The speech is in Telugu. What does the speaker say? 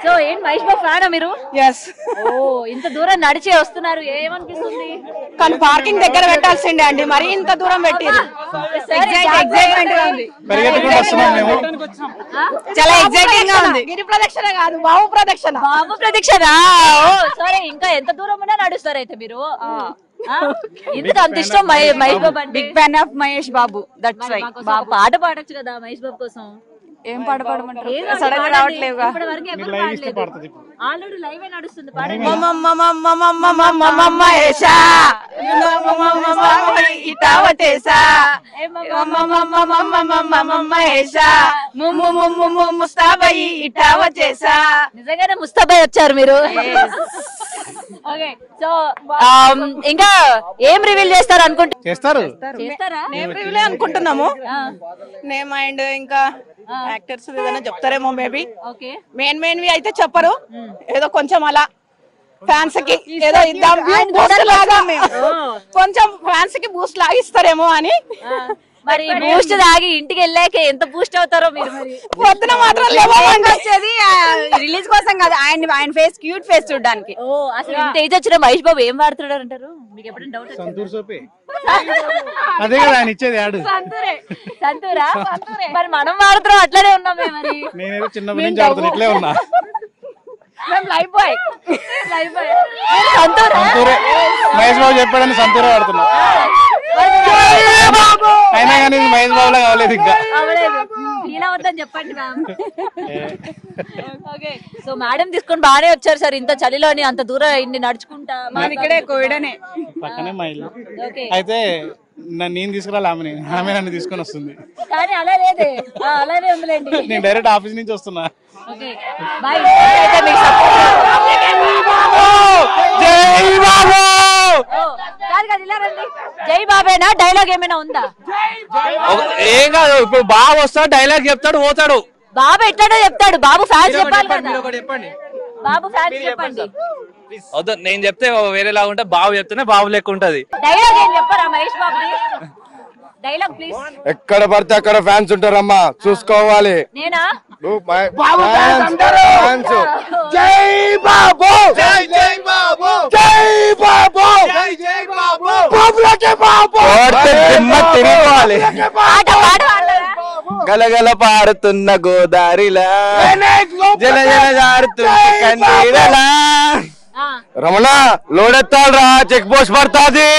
సో ఏంటి మహేష్ బాబు ఫ్యానా మీరు? yes ఓ ఇంత దూరం నడిచి వస్తున్నారు, ఏమనిపిస్తుంది? కానీ పార్కింగ్ దగ్గర పెట్టాల్సిండే అండి, మరి ఇంత దూరం పెట్టిరు. ఎగ్జైట్మెంట్ గా ఉంది, చాలా ఎగ్జైటింగ్ గా ఉంది. గిరి ప్రదక్షిణ కాదు, బాబు ప్రదక్షిణ. బాబు ప్రదక్షిణ. ఓ సరే, ఇంకా ఎంత దూరం ఉన్నా నడుస్తారు అయితే మీరు. ఎందుకు అంత ఇష్టం మహేష్ బాబు అంటే? Big fan of Mahesh Babu, that's why. పాట పాడొచ్చు కదా మహేష్ బాబు కోసం. ఏం పాట పాడమంటారు? సడన్ గా రావట్లేవుగా. ఆల్రెడీ లైవ్ నడుస్తుంది. నిజంగానే ముస్తాబాయ్ వచ్చారు మీరు. ఓకే, సో ఇంకా ఏం రివీల్ చేస్తారు చేస్తారా? నేమ్ రివీల్ అనుకుంటున్నాము. నేమ్ అండ్ ఇంకా యాక్టర్స్ ఏదైనా చెప్తారేమో మేబీ. మెయిన్ వి అయితే చెప్పరు, ఏదో కొంచెం అలా ఫ్యాన్స్ కి ఏదో ఇద్దాం, కొంచెం ఫ్యాన్స్ కి బూస్ట్ లాగా ఇస్తారేమో అని. మరి బూస్ట్ తాగి ఇంటికి వెళ్ళాక ఎంత బూస్ట్ అవుతారో మీరు. మరి పొద్దున మాత్రం వచ్చేది రిలీజ్ కోసం కాదు, ఆయన ఫేస్ క్యూట్ ఫేస్ చూడడానికి. ఓ అసలు ఇంత ఏజ్ వచ్చిన మహేష్ బాబు ఏం వాడుతున్నాడు అంటారు? మీకు ఎప్పుడైనా డౌట్? సంతూరా? మరి మనం వాడుతున్నాం అట్లానే ఉన్నాం మరి. లైఫ్ బాయ్ మహేష్ బాబు చెప్పాడని సంతూరే వాడుతున్నా. అయినా కానీ మహేష్ బాబులా కావలేదు, ఇంకా ఇలా వద్దని చెప్పండి మ్యామ్. ఓకే, సో మేడం తీసుకొని బాగానే వచ్చారు సార్, ఇంత చలిలోని అంత దూరం ఇన్ని నడుచుకుంటా. ఇక్కడే కోవిడనే పక్కనే మా ఇల్లు. అయితే నేను తీసుకురాలి, ఆమె నన్ను తీసుకొని వస్తుంది. కానీ అలా లేదే, అలానే ఉందిలేండి. నేను డైరెక్ట్ ఆఫీస్ నుంచి వస్తున్నా. జై బాబేనా? డైలాగ్ ఏమైనా ఉందా? ఏం కాదు, ఇప్పుడు బాబు వస్తాడు, డైలాగ్ చెప్తాడు, పోతాడు. బాబు ఎట్లాడో చెప్తాడు, బాబు ఫ్యాన్స్ చెప్పండి. బాబు ఫ్యాన్స్ చెప్పండి. వద్దు, నేను చెప్తే వేరేలా ఉంటే, బాబు చెప్తేనే బాబు లెక్క ఉంటది. డైలాగ్ ఏం చెప్పరా మహేష్ బాబు? Dialogue please. ఎక్కడ పడితే అక్కడ ఫ్యాన్స్ ఉంటారమ్మా, చూసుకోవాలి. నేనా? జై బాబు, జై జై బాబు, జై బాబు, జై జై బాబు, బాబులకే బాబు. తిరగాలి, గలగల పారుతున్న గోదారిలా, జల జల జారుతున్న కన్నీరలా. రమణ లోడెత్తాలరా, చెక్ పోస్ట్ పడుతుంది.